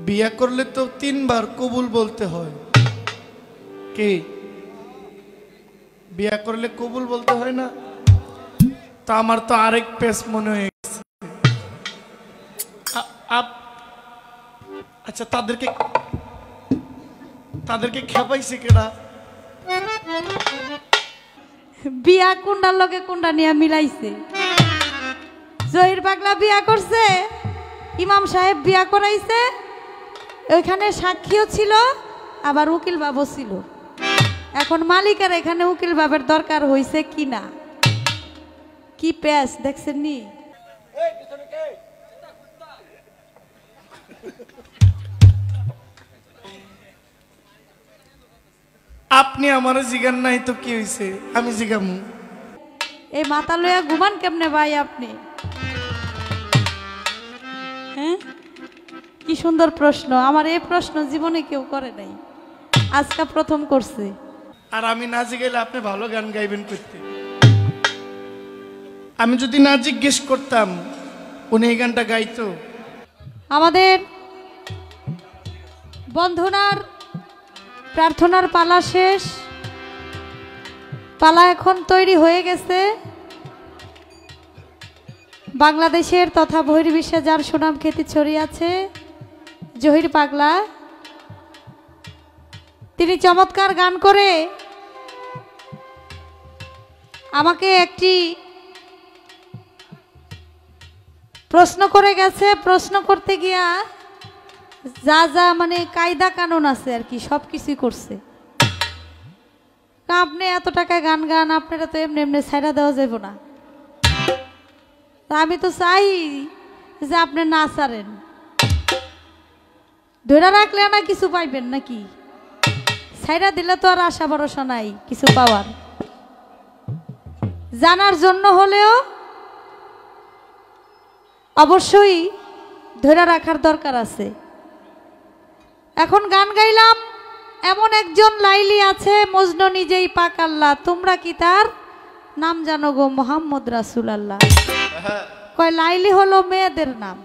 বিয়া করলে তো 3 বার কবুল বলতে হয়। কি বিয়া করলে কবুল বলতে হয় না? তা আমার তো আরেক পেস মনে হয়ে গেছে। আচ্ছা, তাদেরকে খেপাইছে কেডা? বিয়া কোনটার লগে কোনটা নিয়ে মিলাইছে। জহির পাগলা বিয়া করছে, ইমাম সাহেব বিয়া করাইছে, ওইখানে সাক্ষীও ছিল, আবার উকিল বাবু ছিল। এখন মালিকের এখানে উকিল বাবের দরকার হইছে কি না, কি পেস দেখছেন নি? আপনি আমার জিগান নাই তো কি হইছে, আমি জিগামু। এই মাথা লইয়া ঘুমান কেমনে ভাই আপনি? হ্যাঁ, কি সুন্দর প্রশ্ন। আমার এই প্রশ্ন জীবনে কেউ করে নাই, আজকে প্রথম করছে। আর আমি না জিগাইলে আপনি ভালো গান গাইবেন করতে। আমি যদি না জিজ্ঞেস করতাম উনি এই গানটা গাইতো। আমাদের বন্ধনার প্রার্থনার পালা শেষ, পালা এখন তৈরি হয়ে গেছে। বাংলাদেশের তথা বহির্বিশ্বে যার সুনাম খ্যাতি ছড়িয়ে আছে, জহির পাগলা, তিনি চমৎকার গান করে আমাকে একটি প্রশ্ন করে গেছে। প্রশ্ন করতে গিয়া যা যা মানে কায়দা কানুন আছে আর কি, সব কিছুই করছে। আপনি এত টাকা গান গান, আপনারা তো এমনি এমনি ছাইড়া দেওয়া যাব না। আমি তো চাই যে আপনি না ছাড়েন, ধরে রাখলে না কিছু পাইবেন নাকি? ছাইড়া দিলে তো আর আশা ভরসা নাই কিছু পাওয়ার। জানার জন্য হলেও অবশ্যই ধরে রাখার দরকার আছে। এখন গান গাইলাম, এমন একজন লাইলি আছে, মজনু নিজেই পাক আল্লাহ, তোমরা কি তার নাম জানো গো মোহাম্মদ রাসূল আল্লাহ। কয় লাইলি হলো মেয়েদের নাম,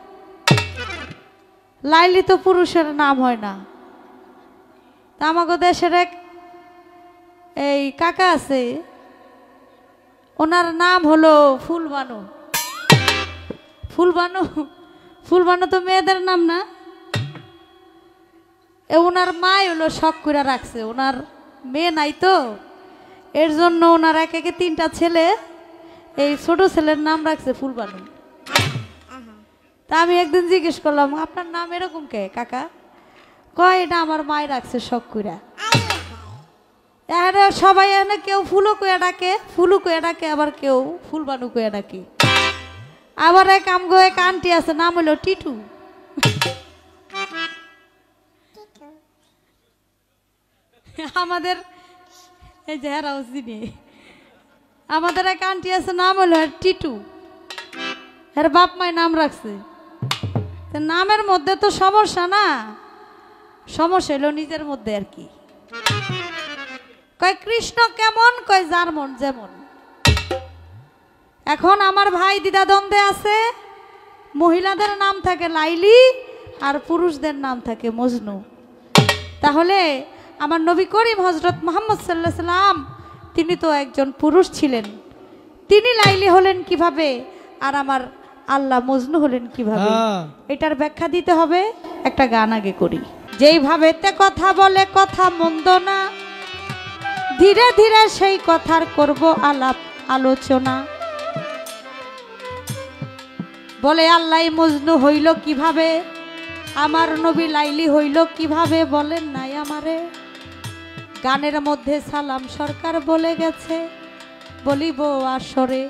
লাইলি তো পুরুষের নাম হয় না। তা আমাকে দেশের এক এই কাকা আছে, ওনার নাম হলো ফুলবানু। ফুলবানু, ফুলবানু তো মেয়েদের নাম না। ওনার মাই হলো শখ করে রাখছে, ওনার মেয়ে নাই তো, এর জন্য ওনার এক একে 3টা ছেলে, এই ছোট ছেলের নাম রাখছে ফুলবানু। তা আমি একদিন জিজ্ঞেস করলাম, আপনার নাম এরকম কে কাকা? কয় এটা আমার মাই রাখছে শখ করে। এখানে সবাই এখানে কেউ ফুলু কয়ে ডাকে, ফুলু কয়ে ডাকে, আবার কেউ ফুলবানু কয়ে ডাকে। আবার এক আমগো এক আন্টি আছে, নাম হলো টিটু। আমাদের এই যে হেরাও চিনি, আমাদের এক আন্টি আছে, নাম হলো টিটু। এর বাপ মাই নাম রাখছে। নামের মধ্যে তো সমস্যা না, সমস্যা হলো নিজের মধ্যে আর কি। কয় কৃষ্ণ কেমন? কয় যার মন যেমন। এখন আমার ভাই দিদা দ্বন্দ্বে আছে, মহিলাদের নাম থাকে লাইলি আর পুরুষদের নাম থাকে মজনু। তাহলে আমার নবী করিম হযরত মুহাম্মদ সাল্লাল্লাহু আলাইহি সাল্লাম, তিনি তো একজন পুরুষ ছিলেন, তিনি লাইলি হলেন কিভাবে, আর আমার আল্লাহ মজনু হলেন কিভাবে, এটার ব্যাখ্যা দিতে হবে। একটা গান আগে করি। যেইভাবে তে কথা বলে কথা মন্দ না, ধীরে ধীরে সেই কথার করব আলাপ আলোচনা। বলে আল্লাহ মজনু হইল কিভাবে, আমার নবী লাইলি হইল কিভাবে, বলেন নাই আমারে। গানের মধ্যে সালাম সরকার বলে গেছে, বলিব আসরে।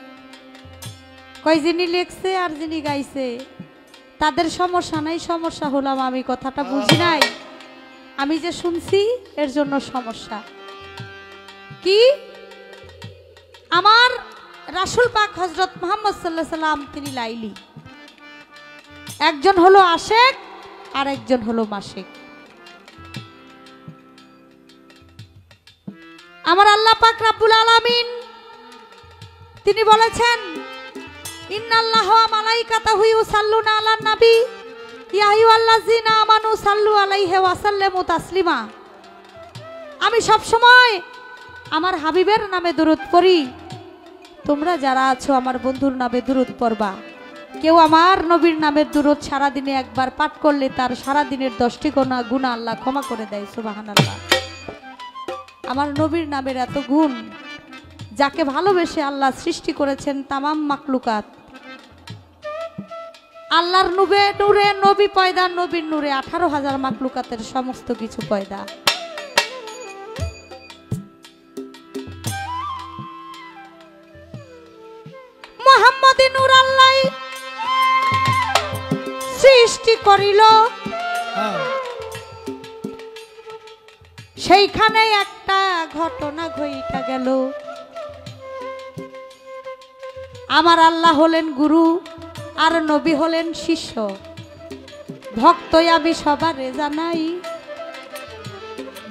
কয় যিনি লিখছে আর যিনি গাইছে তাদের সমস্যা নাই, সমস্যা হলাম আমি, কথাটা বুঝি নাই, আমি যে শুনছি এর জন্য সমস্যা। কি আমার রাসূল পাক হযরত মুহাম্মদ সাল্লাল্লাহু আলাইহি সাল্লাম তিনি লাইলি, একজন হলো আশেক আর একজন হলো মাশিক। আমার আল্লাহ পাক রব্বুল আলামিন তিনি বলেছেন, ইন্নাল্লাহা ওয়া মালাইকাতাহু ইউসাল্লুনা আলান নবী ইয়া আইয়ুহাল্লাযীনা আমানু সাল্লু আলাইহি ওয়া সাল্লামু তাসলিমা। আমি সব সময় আমার হাবিবের নামে দুরূদ পড়ি, তোমরা যারা আছো আমার বন্ধুর নামে দুরূদ পড়বা। কেউ আমার নবীর নামের দুরূদ সারা দিনে একবার পাঠ করলে তার সারা দিনের 10টি গুনাহ আল্লাহ ক্ষমা করে দেয়। সুবহানাল্লাহ। আমার নবীর নামের এত গুণ, যাকে ভালোবেসে আল্লাহ সৃষ্টি করেছেন তামাম মাখলুকাত। আল্লাহর নূরে নবী পয়দা, নবীর নূরে 18,000 মাখলুকাতের সমস্ত কিছু পয়দা। মুহাম্মদী নূর আল্লাহ সৃষ্টি করিল, সেইখানে একটা ঘটনা ঘইটা গেল। আমার আল্লাহ হলেন গুরু আর নবী হলেন শিষ্য। ভক্তই আমি সবারে জানাই,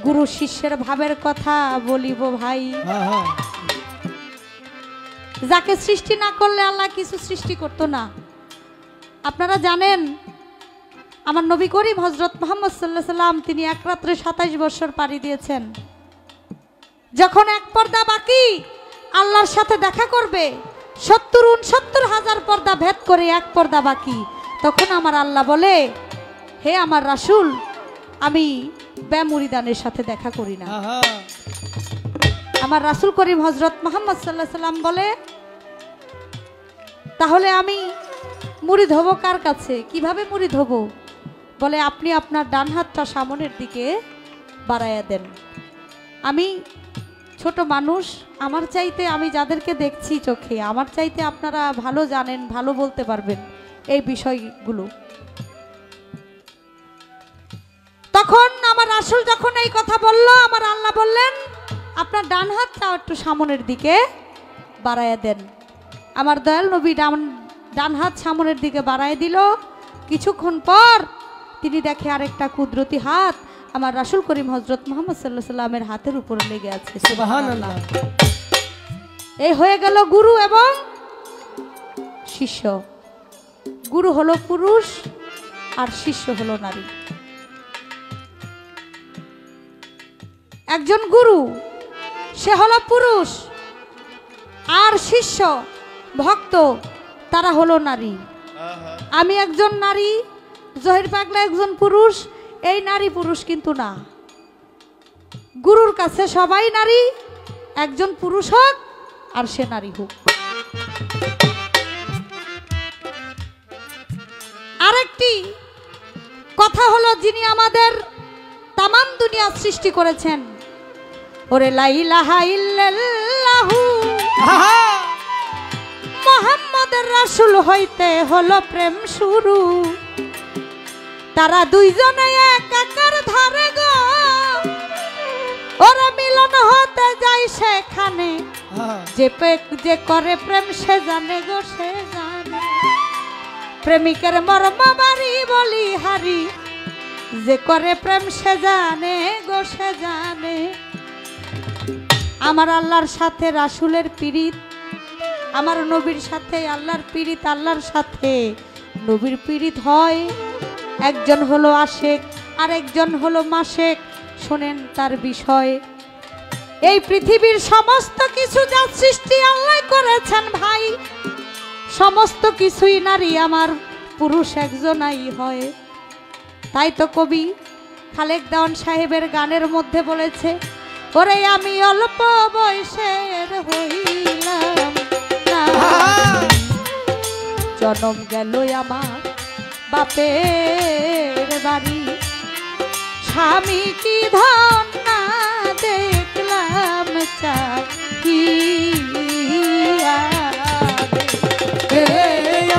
গুরু শিষ্যের ভাবের কথা বলিব ভাই। যাকে সৃষ্টি না করলে আল্লাহ কিছু সৃষ্টি করতো না। আপনারা জানেন আমার নবী করিম হযরত মুহাম্মদ সাল্লাল্লাহু আলাইহি সাল্লাম তিনি এক রাত্রে 27 বছর পাড়ি দিয়েছেন। যখন এক পর্দা বাকি আল্লাহর সাথে দেখা করবে, 70-69,000 পর্দা ভেদ করে এক পর্দা বাকি, তখন আমার আল্লাহ বলে, হে আমার রাসূল, আমি বেমুরিদানের সাথে দেখা করি না। আমার রাসূল করিম হযরত মুহাম্মদ সাল্লাল্লাহু আলাইহি সাল্লাম বলে, তাহলে আমি মুরিদ হব কার কাছে? কিভাবে মুরিদ হব? বলে, আপনি আপনার ডান হাতটা সামনের দিকে বাড়াইয়া দেন। আমি ছোট মানুষ, আমার চাইতে আমি যাদেরকে দেখছি চোখে, আমার চাইতে আপনারা ভালো জানেন, ভালো বলতে পারবেন এই বিষয়গুলো। তখন আমার রাসূল যখন এই কথা বলল, আমার আল্লাহ বললেন, আপনার ডান হাতটা একটু সামনের দিকে বাড়াইয়া দেন। আমার দয়াল নবী ডান হাত সামনের দিকে বাড়ায় দিল। কিছুক্ষণ পর তিনি দেখে আরেকটা কুদরতি হাত আমার রাসূল করিম হযরত মুহাম্মদ সাল্লাল্লাহু আলাইহি সাল্লামের হাতের উপরে লেগে আছে। সুবহানাল্লাহ। এই হয়ে গেল গুরু এবং শিষ্য। গুরু হলো পুরুষ আর শিষ্য হলো নারী। একজন গুরু সে হলো পুরুষ, আর শিষ্য ভক্ত তারা হলো নারী। আমি একজন নারী, জহির পাগলা একজন পুরুষ। এই নারী পুরুষ কিন্তু না, গুরুর কাছে সবাই নারী, একজন পুরুষ হোক আর সে নারী হোক। আরেকটি কথা হলো, যিনি আমাদের তামাম দুনিয়া সৃষ্টি করেছেন, ওরে লা ইলাহা ইল্লাল্লাহু মুহাম্মদের রাসূল হইতে হলো প্রেম শুরু। তারা দুইজনে একাকার ধারে গো, ওরা মিলন হতে যায় সেখানে। যে করে প্রেম সে জানে গো, সে জানে। প্রেমিকের মর্ম বাড়ি বলি হারি, যে করে প্রেম সে জানে গো, সে জানে। আমার আল্লাহর সাথে রাসূলের পীড়িত, আমার নবীর সাথে আল্লাহর পীড়িত, আল্লাহর সাথে নবীর পীড়িত হয়। একজন হলো আশেক আর একজন হলো মাশেক। শোনেন তার বিষয়। এই পৃথিবীর সমস্ত কিছু যা সৃষ্টি আল্লাহ করেছেন ভাই, সমস্ত কিছুই নারী, আমার পুরুষ একজনাই হয়। তাই তো কবি খালেক দেওয়ান সাহেবের গানের মধ্যে বলেছে, ওরে আমি অল্প বয়সের হইলাম না, জনম গেল আমার বাপের বাড়ি, স্বামী কি ধন না দেখলাম চাহিয়া।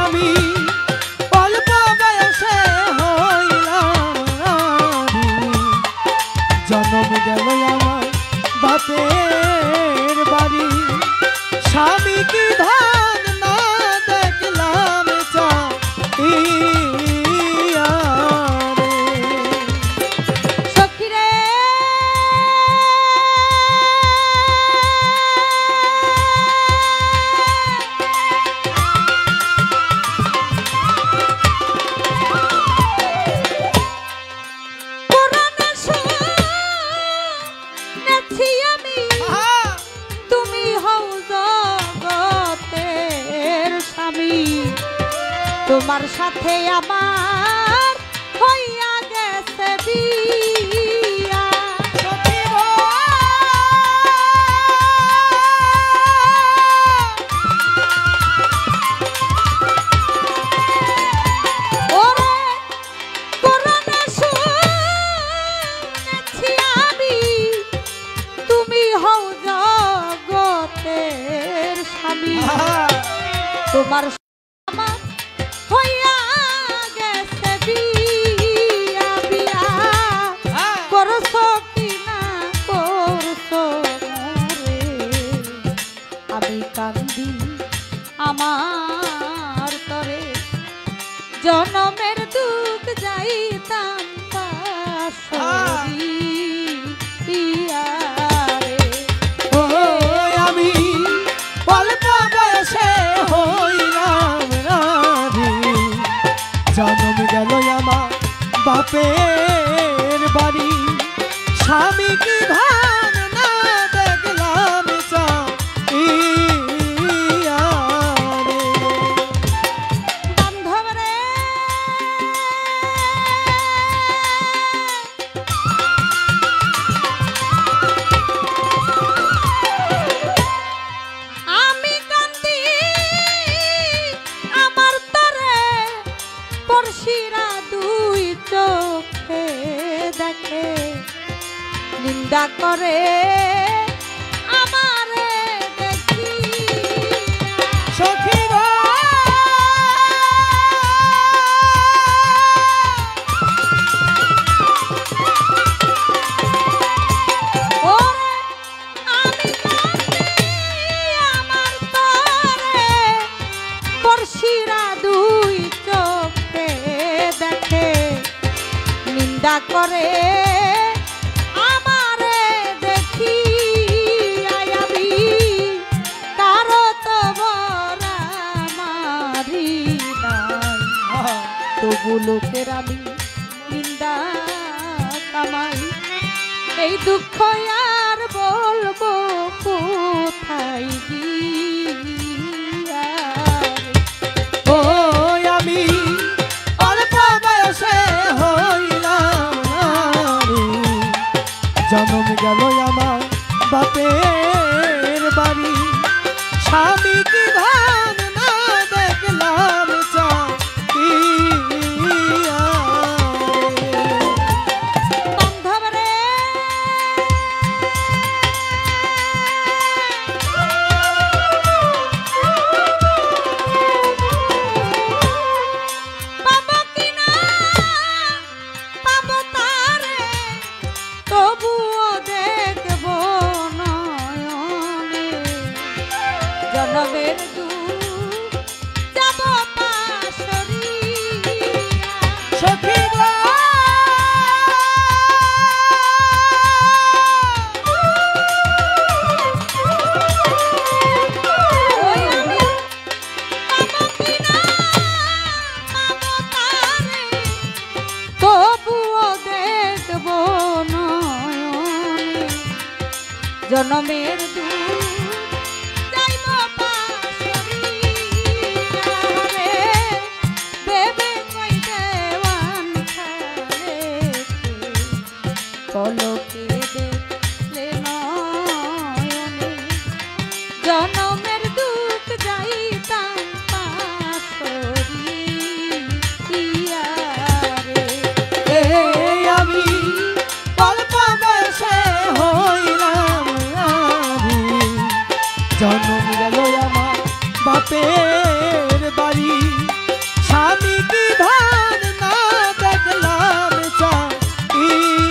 আমি অল্প বয়সে হইলাম, জন্ম গেল আমার বাপের বাড়ি, স্বামী কি ধন না দেখলাম চাহিয়া। সখীরে তোমার সাথে আমার হইয়া গেছে বিয়া। ওরে কোরআনে শুনেছি আমি তুমি হও জগতের স্বামী। তোমার আমার হইয়া গেছে বিয়া বিয়া, করছো কি না করছো রে, আমি কান্দি আমার তরে, জনমের দুঃখ যাইতাম পাশরি রে। ও আমি অল্প বয়সে হইলাম রাধি, জন্ম গেল আমার বাপের বাড়ি, স্বামী কি ধান না দেখলাম চাইয়া রে। বান্ধব রে আমি কান্দি আমার তরে, পড়শিরা দুই চোখে দেখে, নিন্দা করে আমারে দেখি। সখী গো ওরে আমি কান্দি আমার তরে, পড়শিরা দুই চোখে দেখে, নিন্দা করে আমারে দেখি। আমি কারো তো বরা মারি নাই, তবু লোকের আমি নিন্দা কামাই, এই দুঃখ আর বলবো কোথায় গিয়া। ও আমি অল্প বয়সে হইলাম নারী, জন্ম গেল আমার বাপের বাড়ি, স্বামী কি ধান না দেখলাম চাইয়া রে। বান্ধব রে পাবো কিনা পাবো তারে, তবুও দেখব নয়নে, জনমের দুঃখ যাব পাশরিয়া। সখী গো ওই আমি পাবো কিনা পাবো তারে, তবুও দেখব নয়নে, জনমের দুঃখ যাইব পাশরিয়া রে। দেবে কই দেওয়ান খারে, পলকে দেখলে নয়নে, জনমের দুঃখ যাইতাম পাশরিয়া রে। এই আমি অল্প বয়সে হইলাম নারী, জন্ম গেল আমার বাপের বাড়ি, স্বামী কি ধান না দেখলাম চাইয়া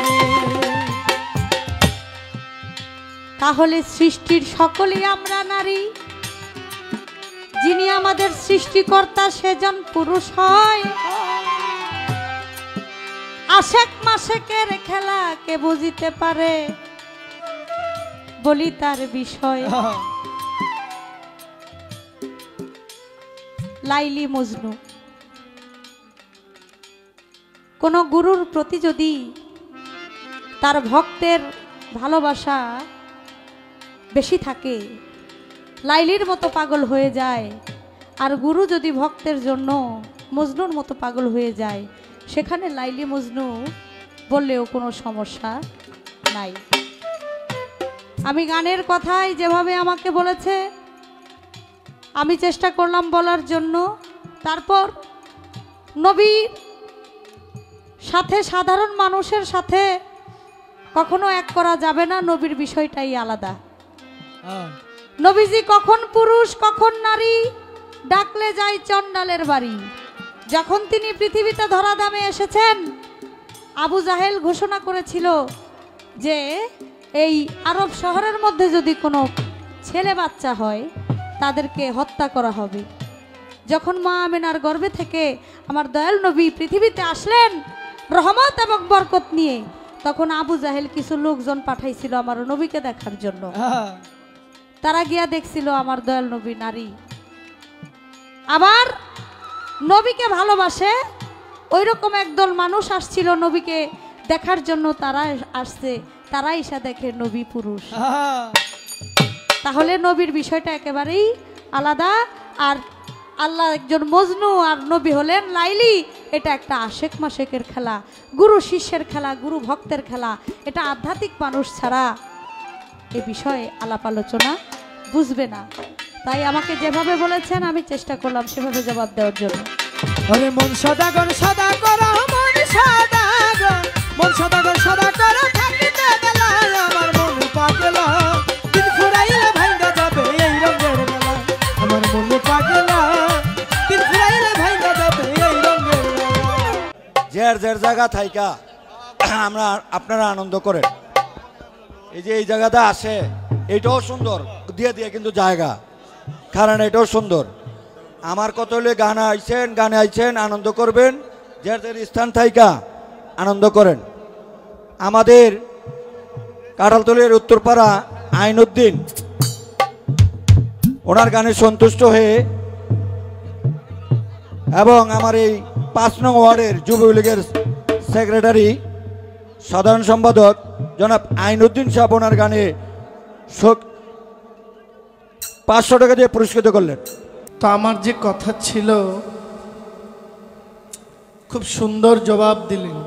রে। তাহলে সৃষ্টির সকলেই আমরা নারী, যিনি আমাদের সৃষ্টিকর্তা সেজন পুরুষ হয়। আশেক মাসেকের খেলা কে বুঝিতে পারে, বলি তার বিষয়। লাইলি মজনু, কোনো গুরুর প্রতি যদি তার ভক্তের ভালোবাসা বেশি থাকে, লাইলির মতো পাগল হয়ে যায়, আর গুরু যদি ভক্তের জন্য মজনুর মতো পাগল হয়ে যায়, সেখানে লাইলি মজনু বললেও কোনো সমস্যা নাই। আমি গানের কথাই যেভাবে আমাকে বলেছে আমি চেষ্টা করলাম বলার জন্য। তারপর নবীর সাথে সাধারণ মানুষের সাথে কখনো এক করা যাবে না, নবীর বিষয়টাই আলাদা। নবীজি কখন পুরুষ কখন নারী, ডাকলে যায় চণ্ডালের বাড়ি। যখন তিনি পৃথিবীতে ধরাধামে এসেছেন, আবু জাহেল ঘোষণা করেছিল যে এই আরব শহরের মধ্যে যদি কোনো ছেলে বাচ্চা হয় তাদেরকে হত্যা করা হবে। যখন মা আমেনার গর্ভে থেকে আমার দয়াল নবী পৃথিবীতে আসলেন রহমত এবং বরকত নিয়ে, তখন আবু জাহেল কিছু লোকজন পাঠাইছিল আমার নবীকে দেখার জন্য। তারা গিয়া দেখছিল আমার দয়াল নবী নারী। আবার নবীকে ভালোবাসে ওই রকম একদল মানুষ আসছিল নবীকে দেখার জন্য, তারা আসছে, তারা এসে দেখে নবী পুরুষ। তাহলে নবীর বিষয়টা একেবারেই আলাদা। আর আল্লাহ একজন মজনু আর নবী হলেন লাইলি। এটা একটা আশেক মাশেকের খেলা, গুরু শিষ্যের খেলা, গুরু ভক্তের খেলা। এটা আধ্যাত্মিক মানুষ ছাড়া এ বিষয়ে আলাপ আলোচনা বুঝবে না। তাই আমাকে যেভাবে বলেছেন আমি চেষ্টা করলাম সেভাবে জবাব দেওয়ার জন্য। আরে মন সদাগর সদা করো, মন সদাগর, মন সদাগর সদা করো, থাকিতে গেলা আমার মন পাগলা, দিন ফুরাইলে ভাঙ্গা যাবে এই রঙের মেলা। আমার মন পাগলা, দিন ফুরাইলে ভাঙ্গা যাবে এই রঙের মেলা। যার যার জায়গা থাইকা আপনারা আনন্দ করেন। এই যে এই জায়গাটা আসে এটাও সুন্দর দিয়ে দিয়ে কিন্তু জায়গা, কারণ এটাও সুন্দর। আমার কত হলে গানে আইছেন আনন্দ করবেন, যার যার স্থান থাইকা আনন্দ করেন। আমাদের কাঁঠালতলির উত্তরপাড়া আইনউদ্দিন ওনার গানে সন্তুষ্ট হয়ে এবং আমার এই ৫ নং ওয়ার্ডের যুবলীগের সেক্রেটারি সাধারণ সম্পাদক জনাব আইনউদ্দিন সাহেব ওনার গানে ৫০০ টাকা দিয়ে পুরস্কৃত করলেন। তো আমার যে কথা ছিল খুব সুন্দর জবাব দিলেন,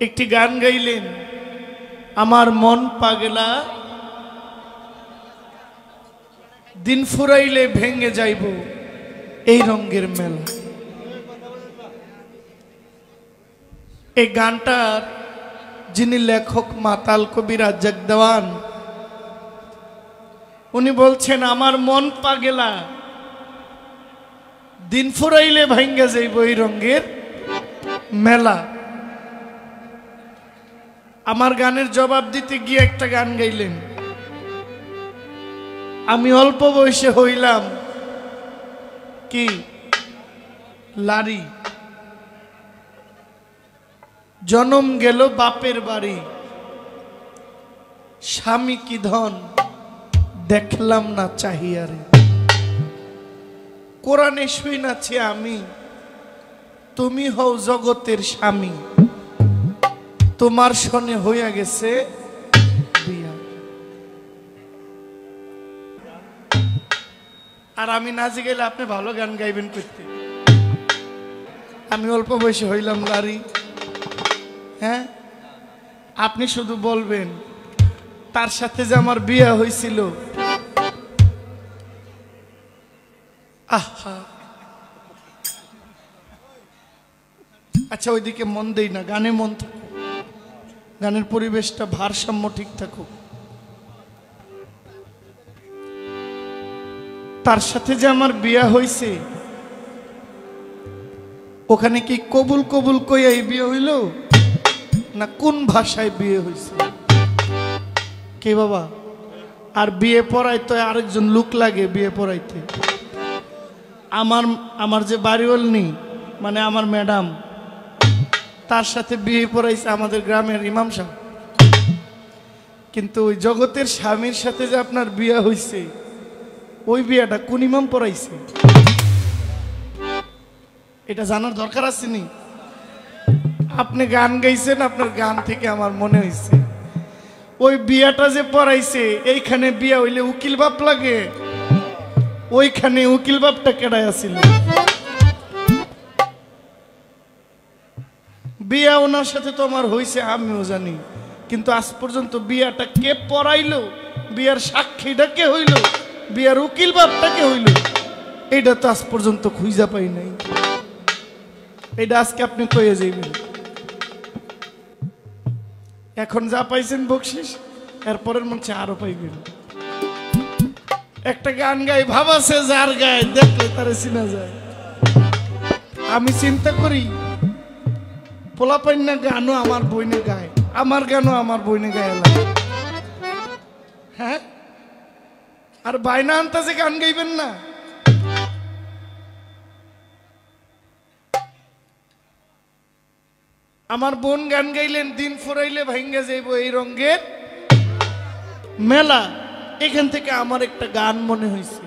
একটি গান গাইলেন, আমার মন পাগলা দিন ফুরাইলে ভেঙে যাইব এই রঙের মেলা। এই গানটার যিনি লেখক মাতাল কবি রাজ্জাক দেওয়ান, উনি বলছেন আমার মন পাগলা দিন ফুরাইলে ভাঙ্গা যাইব এই রঙের মেলা। আমার গানের জবাব দিতে গিয়ে একটা গান গাইলেন, আমি অল্প বয়সে হইলাম কি লারি, জনম গেল বাপের বাড়ি, স্বামী কি ধন দেখলাম না চাহিয়ারে। কোরআনে শুইনাছি আমি, তুমি হও জগতের স্বামী, তোমার সনে হইয়া গেছে বিয়া। আর আমি নাচে গেলে আপনি ভালো গান গাইবেন করতে। আমি অল্প বয়সে হইলাম লারি, হ্যাঁ আপনি শুধু বলবেন তার সাথে যে আমার বিয়ে হয়েছিল। আহা, আচ্ছা ওইদিকে মন দেই না, গানে মন থাকুক, গানের পরিবেশটা ভারসাম্য ঠিক থাকুক। তার সাথে যে আমার বিয়ে হয়েছে ওখানে কি কবুল কবুল কইয়া এই বিয়ে হইল না কোন ভাষায় বিয়ে হয়েছে কে বাবা? আর বিয়ে পড়াইতে আরেকজন লোক লাগে বিয়ে পড়াইতে। আমার যে বাড়িওয়ালনি মানে আমার ম্যাডাম, তার সাথে বিয়ে পড়াইছে আমাদের গ্রামের ইমাম সাহেব। কিন্তু ওই জগতের স্বামীর সাথে যে আপনার বিয়ে হয়েছে ওই বিয়েটা কোন ইমাম পড়াইছে এটা জানার দরকার আছে নি? আপনি গান গাইছেন, আপনার গান থেকে আমার মনে হয়েছে ওই বিয়াটা যে পড়াইছে, এইখানে বিয়া হইলে উকিল বাপ লাগে, ওইখানে উকিল বাপটা কেডায় আছিল। বিয়া ওনার সাথে তো আমার হয়েছে আমিও জানি, কিন্তু আজ পর্যন্ত বিয়াটা কে পড়াইলো, বিয়ার সাক্ষীটা কে হইল, বিয়ার উকিল বাপটা কে হইল, এইটা তো আজ পর্যন্ত খুঁজা পাই নাই। এইটা আজকে আপনি কয়ে যাইবেন। এখন যা পাইছেন বকশিস, এরপরের মঞ্চে আরো পাইবেন। একটা গান গাই, ভাবাছে যার গায় দেখলে তারে চিনা যায়। আমি চিন্তা করি পোলাপাইন্না গানও আমার বইনে গায়, আমার গানও আমার বইনে গায়ে লাগে। হ্যাঁ, আর বাইনা আনতাছে গান গাইবেন না। আমার বোন গান গাইলেন, দিন ফুরাইলে ভাঙ্গা যাইব এই রঙের মেলা। এখান থেকে আমার একটা গান মনে হয়েছে,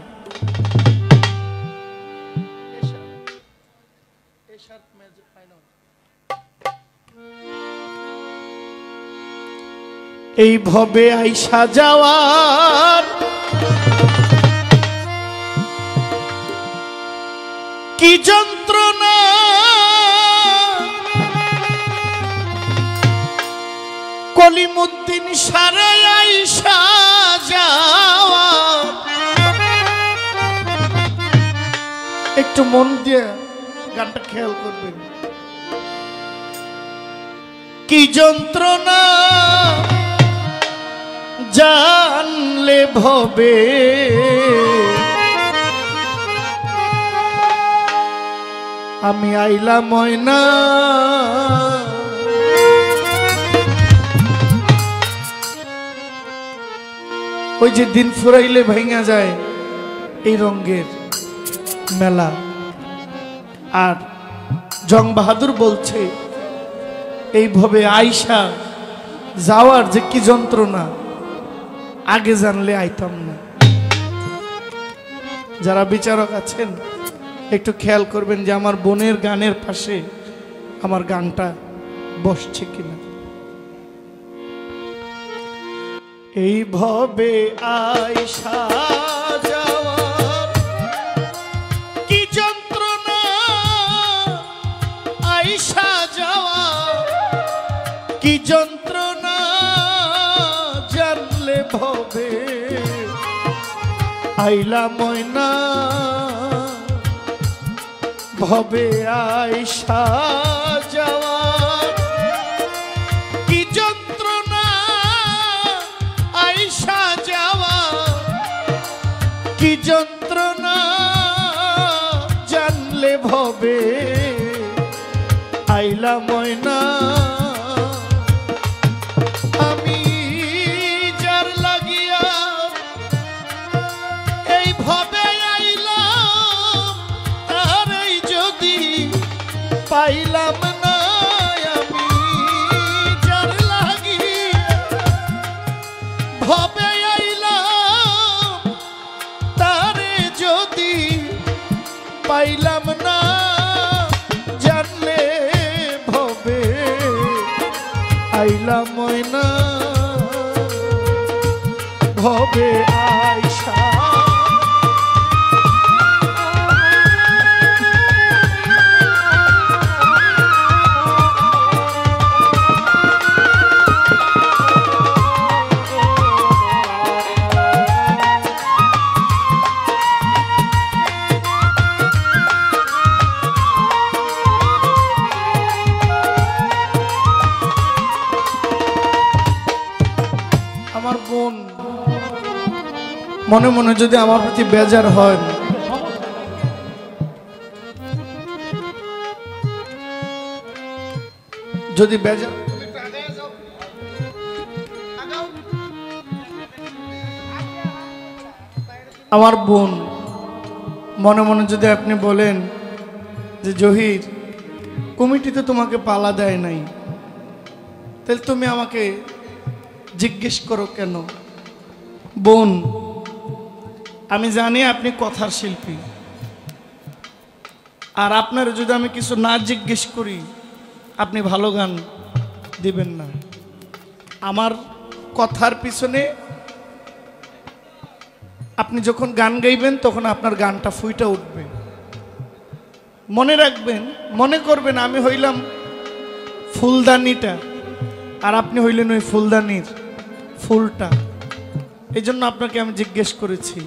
এই ভবে আইসা যাওয়ার কি যন্ত্রণা, কলিমুদ্দিন সারে আইসা যাওয়া। একটু মন দিয়ে গানটা খেয়াল করবেন। কি যন্ত্রণা জানলে ভবে, আমি আইলাম ময়না। ওই যে দিন ফুরাইলে ভাঙা যায় এই রঙের মেলা। আর জং বাহাদুর বলছে এইভাবে আইসা যাওয়ার যে কি যন্ত্রণা, আগে জানলে আইতাম না। যারা বিচারক আছেন একটু খেয়াল করবেন যে আমার বোনের গানের পাশে আমার গানটা বসছে কিনা। এই ভবে আইসা যাওয়ার কি যন্ত্রণা, আইসা যাওয়া কি যন্ত্রণা জানলে ভবে, আইলা ময়না ভবে আইসা যাওয়া কি যন্ত্রণা, আইসা যাওয়া কি যন্ত্রণা জানলে ভবে, আইলা ময়না। আমি যার লাগিয়া এই ভবে আইলাম, তারই যদি পাইলাম না। আমি যার লাগিয়া ভবে আইলাম, তারে যদি পাইলাম না, জানলে ভবে আইলাম ময়না ভবে আইসা। আমার বোন মনে মনে যদি আমার প্রতি বেজার হয়, যদি বেজার, আমার বোন মনে মনে যদি আপনি বলেন যে জহির কমিটিতে তোমাকে পালা দেয় নাই, তাহলে তুমি আমাকে জিজ্ঞেস করো কেন? বোন, আমি জানি আপনি কথার শিল্পী, আর আপনার যদি আমি কিছু না জিজ্ঞেস করি আপনি ভালো গান দিবেন না। আমার কথার পিছনে আপনি যখন গান গাইবেন তখন আপনার গানটা ফুইটা উঠবে। মনে রাখবেন, মনে করবেন আমি হইলাম ফুলদানিটা আর আপনি হইলেন ওই ফুলদানির ফুলটা। এই জন্য আপনাকে আমি জিজ্ঞেস করেছি।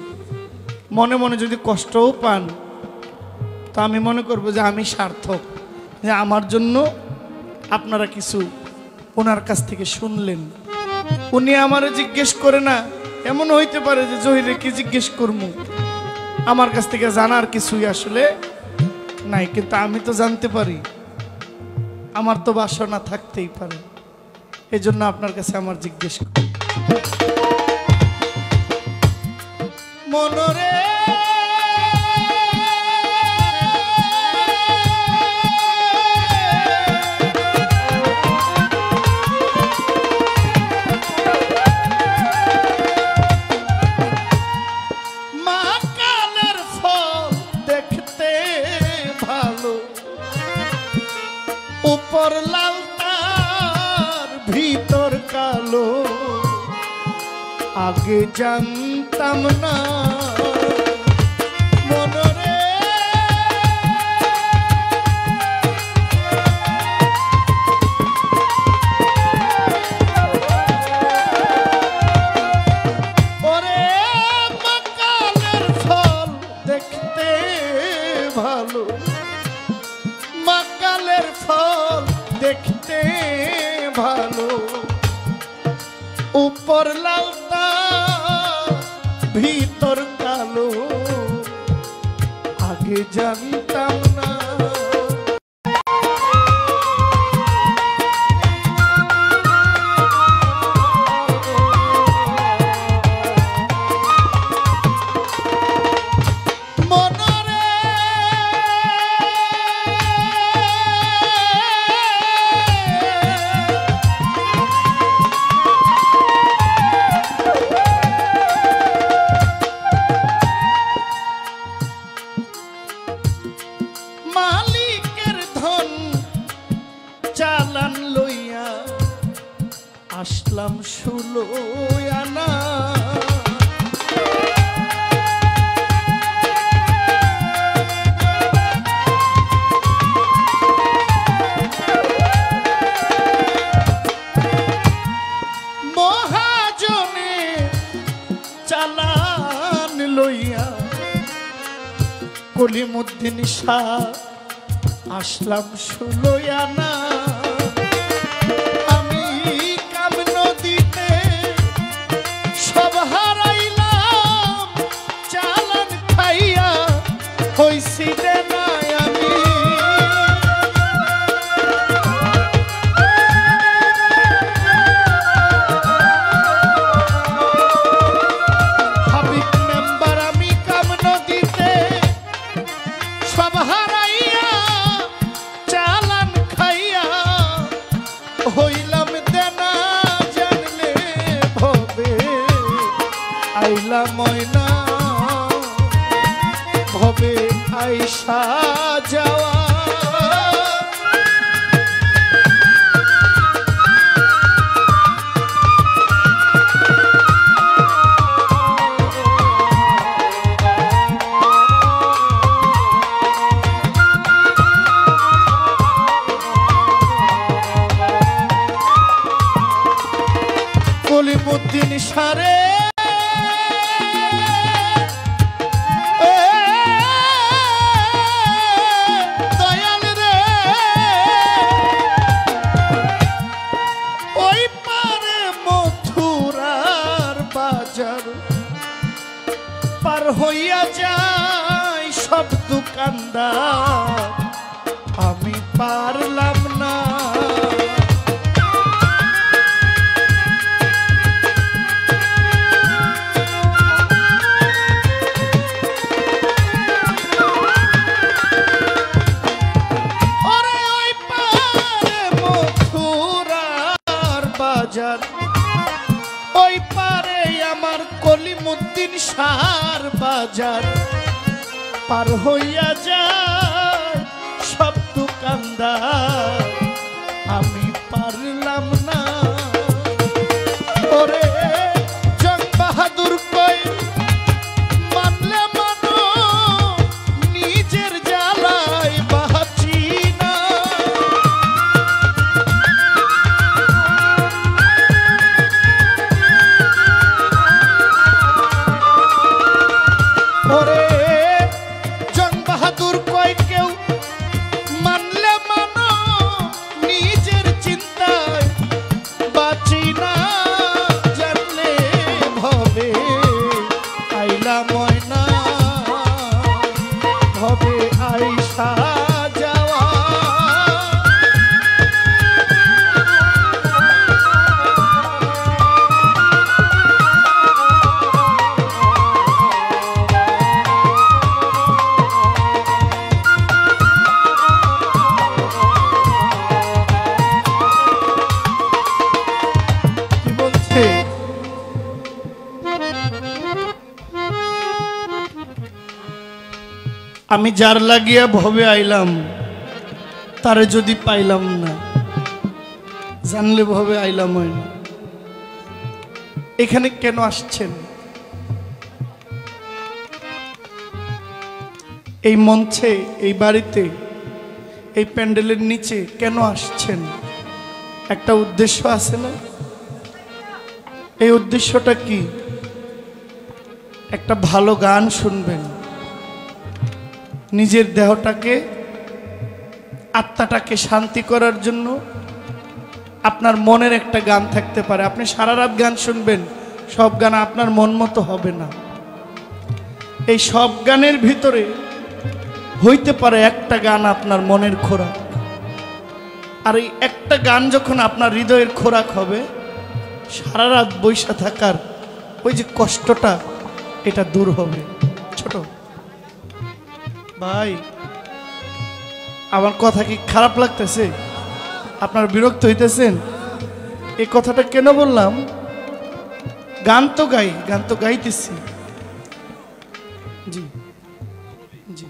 মনে মনে যদি কষ্টও পান তো আমি মনে করব যে আমি সার্থক, যে আমার জন্য আপনারা কিছু ওনার কাছ থেকে শুনলেন। উনি আমারে জিজ্ঞেস করে না, এমন হইতে পারে যে জহিরে কি জিজ্ঞেস করবো, আমার কাছ থেকে জানার কিছুই আসলে নাই, কিন্তু আমি তো জানতে পারি, আমার তো বাসনা থাকতেই পারে। এই জন্য আপনার কাছে আমার জিজ্ঞেস করি। মনরে উপর লাল তার ভিতর কালো, আগে জানতাম না মনরে। ওরে মাকালের ফল দেখতে ভালো, মাকালের ফল দেখতে ভালো, উপর লালটা ভিতর কালো, আগে জানতাম না। মালিকের ধন চালান লইয়া আসলাম 16 আনা, মহাজনে চালান লইয়া কলিমুদ্দিন শাহ আসলাম 16 আনা। আমি কাম নদীতে সব হারাইলাম, চালান খাইয়া হইছি না আমি। হাবিব মেম্বার আমি কাম নদীতে সব হারাইয়া চালান খাইয়া হইলাম দেনা, জানলে ভবে আইলা ময়না, ভবে আইসা যাওয়া। কলিমুদ্দিন সারে দয়াল রে, ওই পারে মথুরার বাজার পার হইয়া যায় সব দোকানদার, আমি পারলাম না। ওই পারে আমার কলিমুদ্দিন শাহর বাজার পার হইয়া যায় সব দোকানদার, আমি পারলাম না। ওরে জং বাহাদুর কই আমি যার লাগিয়া ভবে আইলাম তারে যদি পাইলাম না, জানলে ভবে আইলাম হয় না। এখানে কেন আসছেন? এই মঞ্চে, এই বাড়িতে, এই প্যান্ডেলের নিচে কেন আসছেন? একটা উদ্দেশ্য আছে না? এই উদ্দেশ্যটা কি? একটা ভালো গান শুনবেন, নিজের দেহটাকে, আত্মাটাকে শান্তি করার জন্য। আপনার মনের একটা গান থাকতে পারে, আপনি সারা রাত গান শুনবেন, সব গান আপনার মন মতো হবে না। এই সব গানের ভিতরে হইতে পারে একটা গান আপনার মনের খোরাক। আর এই একটা গান যখন আপনার হৃদয়ের খোরাক হবে, সারা রাত বইসা থাকার ওই যে কষ্টটা, এটা দূর হবে। ছোট ভাই, আমার কথা কি খারাপ লাগতেছে? আপনার বিরক্ত হইতেছেন? এই কথাটা কেন বললাম? গান তো গাই, গান তো গাইতেছি। জি জি।